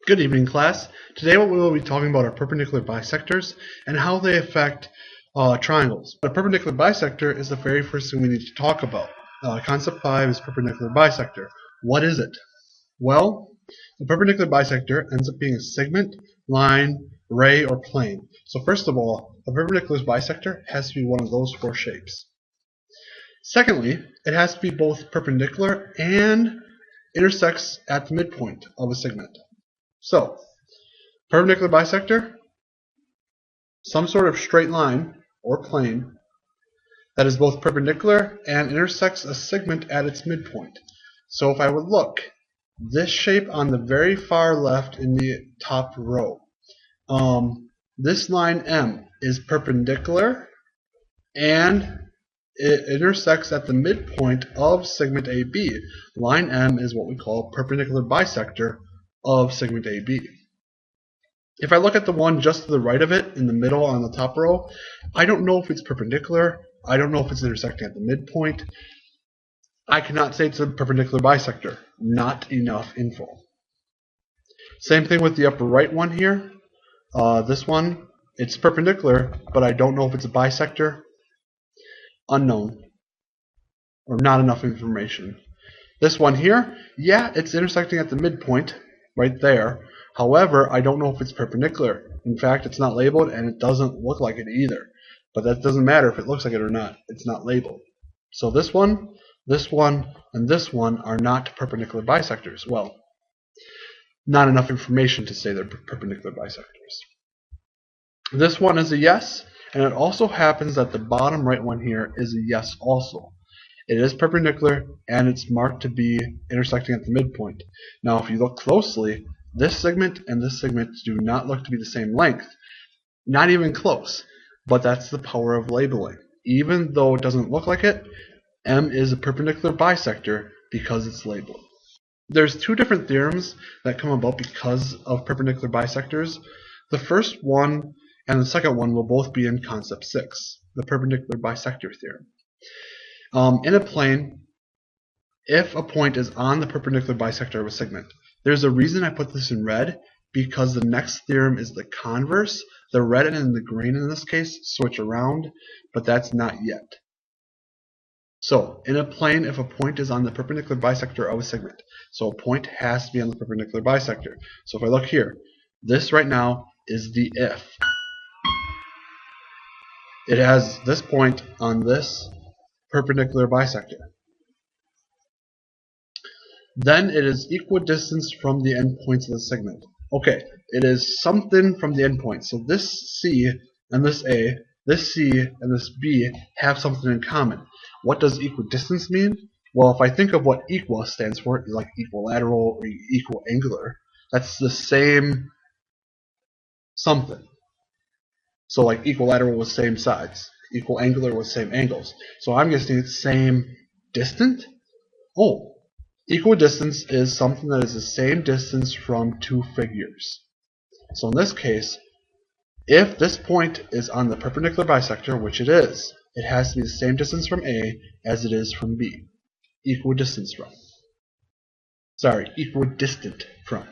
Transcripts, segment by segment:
Good evening, class. Today we will be talking about our perpendicular bisectors and how they affect triangles. A perpendicular bisector is the very first thing we need to talk about. Concept 5 is perpendicular bisector. What is it? Well, a perpendicular bisector ends up being a segment, line, ray, or plane. So first of all, a perpendicular bisector has to be one of those four shapes. Secondly, it has to be both perpendicular and intersects at the midpoint of a segment. So, perpendicular bisector, some sort of straight line or plane that is both perpendicular and intersects a segment at its midpoint. So if I would look, this shape on the very far left in the top row, this line M is perpendicular and it intersects at the midpoint of segment AB. Line M is what we call perpendicular bisector of segment AB. If I look at the one just to the right of it, in the middle on the top row, I don't know if it's perpendicular. I don't know if it's intersecting at the midpoint. I cannot say it's a perpendicular bisector. Not enough info. Same thing with the upper right one here. This one, it's perpendicular, but I don't know if it's a bisector. Unknown. Or not enough information. This one here, yeah, it's intersecting at the midpoint, right there. However, I don't know if it's perpendicular. In fact, it's not labeled and it doesn't look like it either. But that doesn't matter if it looks like it or not. It's not labeled. So this one, and this one are not perpendicular bisectors. Well, not enough information to say they're perpendicular bisectors. This one is a yes, and it also happens that the bottom right one here is a yes also. It is perpendicular and it's marked to be intersecting at the midpoint. Now if you look closely, this segment and this segment do not look to be the same length. Not even close. But that's the power of labeling. Even though it doesn't look like it, M is a perpendicular bisector because it's labeled. There's two different theorems that come about because of perpendicular bisectors. The first one and the second one will both be in concept 6, the perpendicular bisector theorem. In a plane, if a point is on the perpendicular bisector of a segment, there's a reason I put this in red, because the next theorem is the converse. The red and the green in this case switch around, but that's not yet. So, in a plane, if a point is on the perpendicular bisector of a segment, so a point has to be on the perpendicular bisector. So if I look here, this right now is the if. It has this point on this perpendicular bisector. Then it is equidistant from the endpoints of the segment. Okay, it is something from the endpoint. So this C and this A, this C and this B have something in common. What does equidistance mean? Well, if I think of what equal stands for, like equilateral or equal angular, that's the same something. So like equilateral with same sides, equal angular with same angles. So I'm guessing it's same distant? Oh, equidistance is something that is the same distance from two figures. So in this case, if this point is on the perpendicular bisector, which it is, it has to be the same distance from A as it is from B. Equidistant from.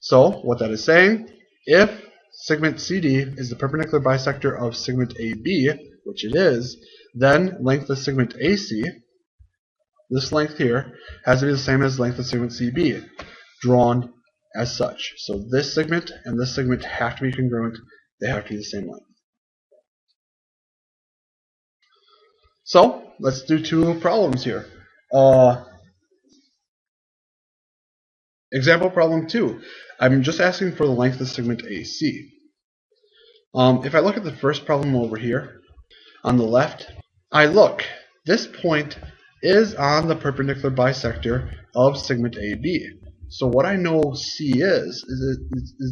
So what that is saying, if segment CD is the perpendicular bisector of segment AB, which it is, then length of segment AC, this length here, has to be the same as length of segment CB, drawn as such. So this segment and this segment have to be congruent. They have to be the same length. So let's do two problems here. Example problem 2. I'm just asking for the length of segment AC. If I look at the first problem over here, on the left, I look. This point is on the perpendicular bisector of segment AB. So what I know C is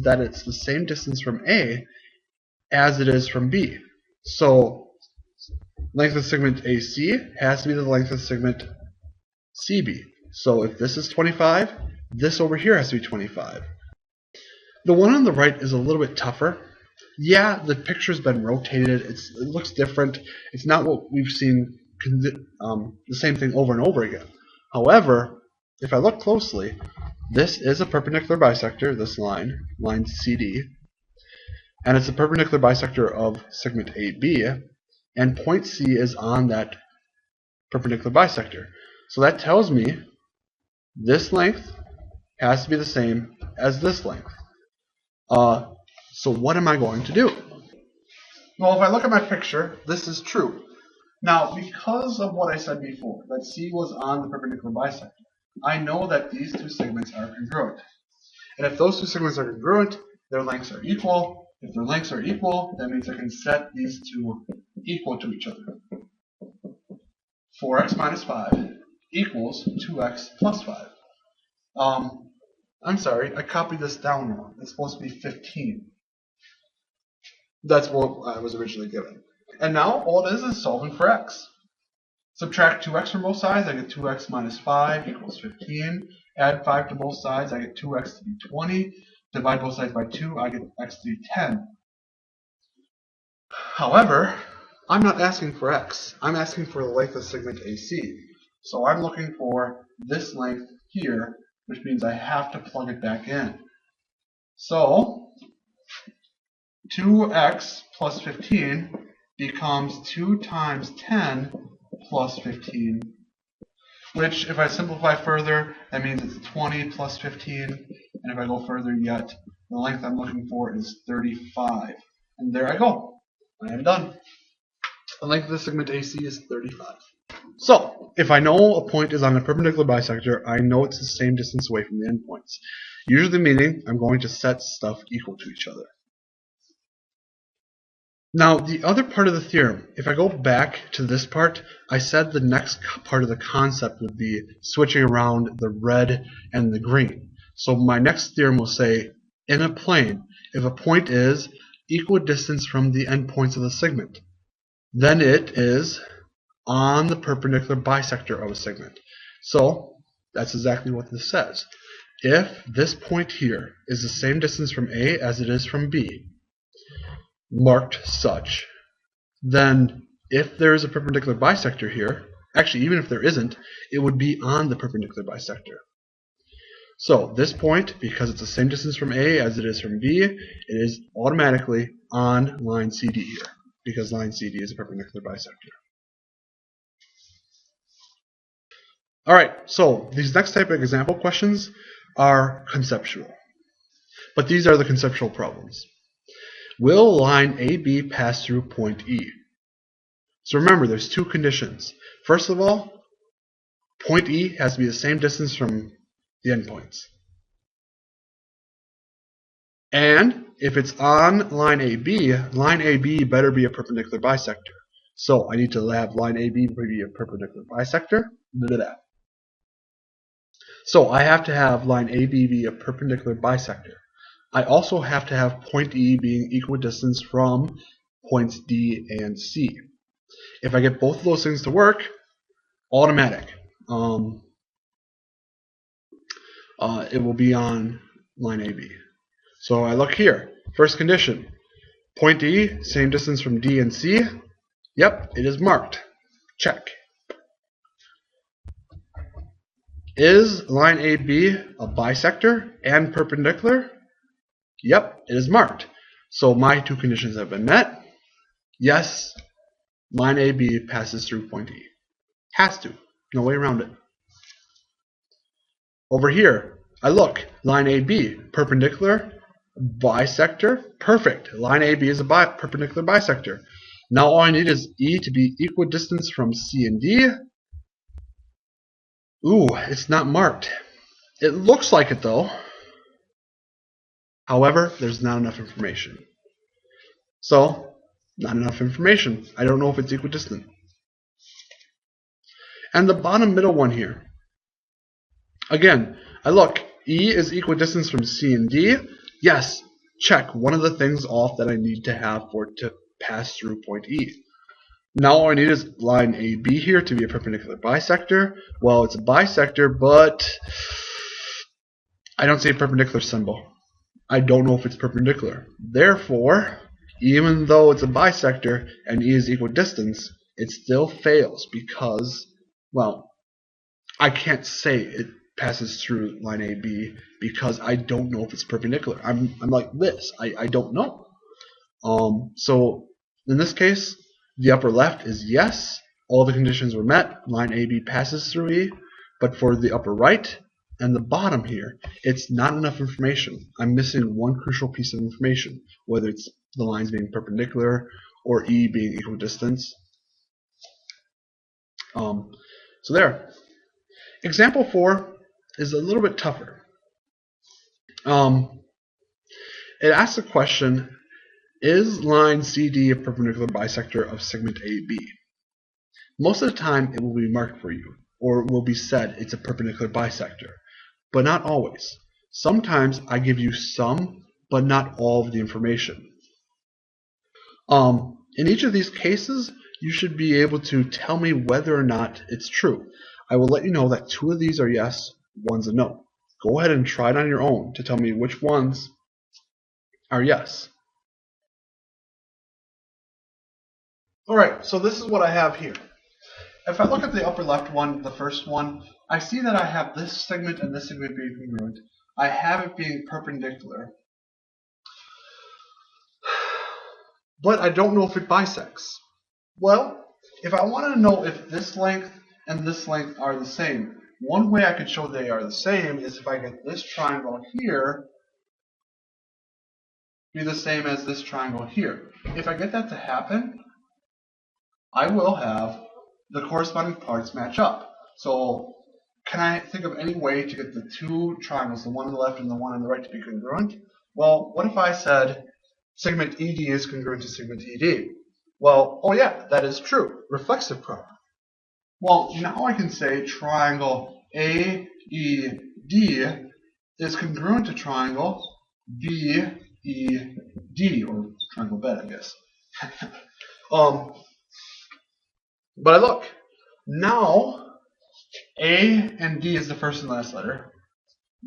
that it's the same distance from A as it is from B. So length of segment AC has to be the length of segment CB. So if this is 25, this over here has to be 25. The one on the right is a little bit tougher. Yeah, the picture's been rotated. It looks different. It's not what we've seen the same thing over and over again. However, if I look closely, this is a perpendicular bisector, this line CD, and it's a perpendicular bisector of segment AB, and point C is on that perpendicular bisector. So that tells me this length has to be the same as this length. So what am I going to do? Well, if I look at my picture, this is true. Now, because of what I said before, that C was on the perpendicular bisector, I know that these two segments are congruent. And if those two segments are congruent, their lengths are equal. If their lengths are equal, that means I can set these two equal to each other. 4x minus 5 equals 2x plus 5. I'm sorry, I copied this down wrong. It's supposed to be 15. That's what I was originally given. And now all it is solving for x. Subtract 2x from both sides, I get 2x minus 5 equals 15. Add 5 to both sides, I get 2x to be 20. Divide both sides by 2, I get x to be 10. However, I'm not asking for x. I'm asking for the length of segment AC. So I'm looking for this length here, which means I have to plug it back in. So 2x plus 15 becomes 2 times 10 plus 15, which if I simplify further, that means it's 20 plus 15, and if I go further yet, the length I'm looking for is 35. And there I go. I am done. The length of the segment AC is 35. So, if I know a point is on a perpendicular bisector, I know it's the same distance away from the endpoints. Usually meaning I'm going to set stuff equal to each other. Now, the other part of the theorem, if I go back to this part, I said the next part of the concept would be switching around the red and the green. So my next theorem will say, in a plane, if a point is equidistant from the endpoints of the segment, then it is on the perpendicular bisector of a segment. So that's exactly what this says. If this point here is the same distance from A as it is from B, marked such, then if there is a perpendicular bisector here, actually even if there isn't, it would be on the perpendicular bisector. So this point, because it's the same distance from A as it is from B, it is automatically on line CD here, because line CD is a perpendicular bisector. Alright, so these next type of example questions are conceptual. But these are the conceptual problems. Will line AB pass through point E? So remember, there's two conditions. First of all, point E has to be the same distance from the endpoints. And if it's on line AB better be a perpendicular bisector. So I need to have line AB be a perpendicular bisector. So I have to have line AB be a perpendicular bisector. I also have to have point E being equidistant from points D and C. If I get both of those things to work, automatic. It will be on line AB. So I look here. First condition. Point E, same distance from D and C. Yep, it is marked. Check. Is line AB a bisector and perpendicular? Yep, it is marked. So my two conditions have been met. Yes, line AB passes through point E. Has to. No way around it. Over here, I look. Line AB, perpendicular, bisector. Perfect. Line AB is a perpendicular bisector. Now all I need is E to be equidistant from C and D. Ooh, it's not marked. It looks like it though. However, there's not enough information. So, not enough information. I don't know if it's equidistant. And the bottom middle one here. Again, I look. E is equidistant from C and D. Yes, check. One of the things off that I need to have for it to pass through point E. Now all I need is line AB here to be a perpendicular bisector. Well, it's a bisector, but I don't see a perpendicular symbol. I don't know if it's perpendicular. Therefore, even though it's a bisector and E is equidistant, it still fails because, well, I can't say it passes through line AB because I don't know if it's perpendicular. I'm like this. I don't know. So in this case, the upper left is yes. All the conditions were met. Line AB passes through E. But for the upper right and the bottom here, it's not enough information. I'm missing one crucial piece of information, whether it's the lines being perpendicular or E being equidistant. So there. Example 4 is a little bit tougher. It asks the question, is line CD a perpendicular bisector of segment AB? Most of the time it will be marked for you, or it will be said it's a perpendicular bisector, but not always. Sometimes I give you some, but not all of the information. In each of these cases, you should be able to tell me whether or not it's true. I will let you know that 2 of these are yes, 1's a no. Go ahead and try it on your own to tell me which ones are yes. Alright, so this is what I have here. If I look at the upper left one, the first one, I see that I have this segment and this segment being congruent. I have it being perpendicular. But I don't know if it bisects. Well, if I want to know if this length and this length are the same, one way I could show they are the same is if I get this triangle here be the same as this triangle here. If I get that to happen, I will have the corresponding parts match up. So can I think of any way to get the 2 triangles, the one on the left and the one on the right, to be congruent? Well, what if I said segment ED is congruent to segment ED? Well, oh yeah, that is true. Reflexive property. Well, now I can say triangle AED is congruent to triangle BED, or triangle bed, I guess. But look, now A and D is the first and last letter.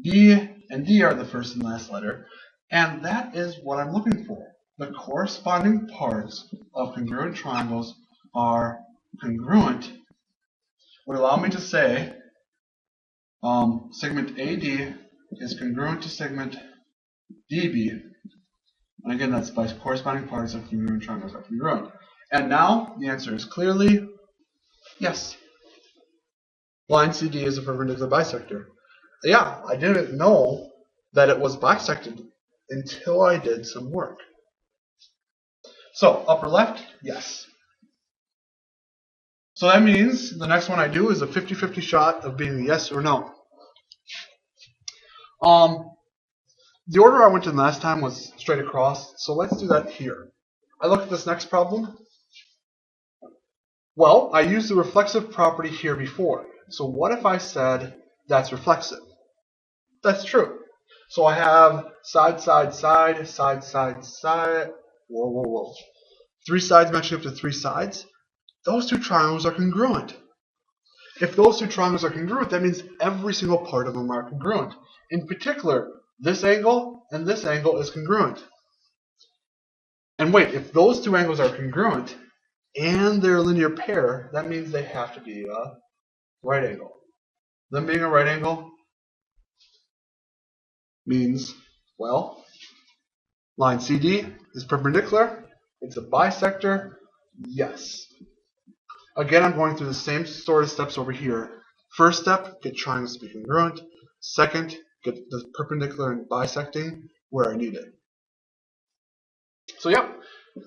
B and D are the first and last letter. And that is what I'm looking for. The corresponding parts of congruent triangles are congruent. Would allow me to say segment AD is congruent to segment DB. And again, that's by corresponding parts of congruent triangles are congruent. And now the answer is clearly yes. Line CD is a perpendicular bisector. Yeah, I didn't know that it was bisected until I did some work. So, upper left, yes. So that means the next one I do is a 50-50 shot of being a yes or no. The order I went in last time was straight across, so let's do that here. I look at this next problem. Well, I used the reflexive property here before. So what if I said that's reflexive? That's true. So I have side, side, side, side, side, side. Whoa, whoa, whoa. 3 sides matching up to 3 sides. Those 2 triangles are congruent. If those 2 triangles are congruent, that means every single part of them are congruent. In particular, this angle and this angle is congruent. And wait, if those 2 angles are congruent and they're a linear pair, that means they have to be a right angle. Them being a right angle means, well, line CD is perpendicular. It's a bisector. Yes. Again, I'm going through the same sort of steps over here. First step, get triangles to be congruent. Second, get the perpendicular and bisecting where I need it. So yeah,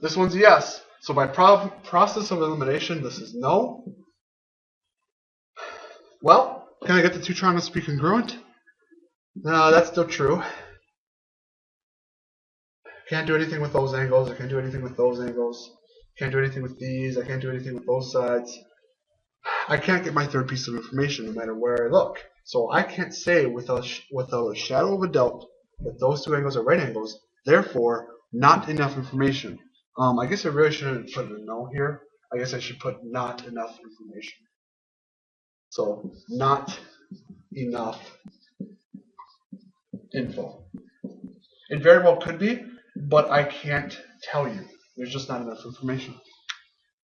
this one's a yes. So by process of elimination, this is no. Well, can I get the 2 triangles to be congruent? No, that's still true. Can't do anything with those angles. I can't do anything with those angles. Can't do anything with these. I can't do anything with both sides. I can't get my third piece of information no matter where I look. So I can't say without a shadow of a doubt that those 2 angles are right angles. Therefore, not enough information. I guess I really shouldn't put a no here. I guess I should put not enough information. So, not enough info. It very well could be, but I can't tell you. There's just not enough information.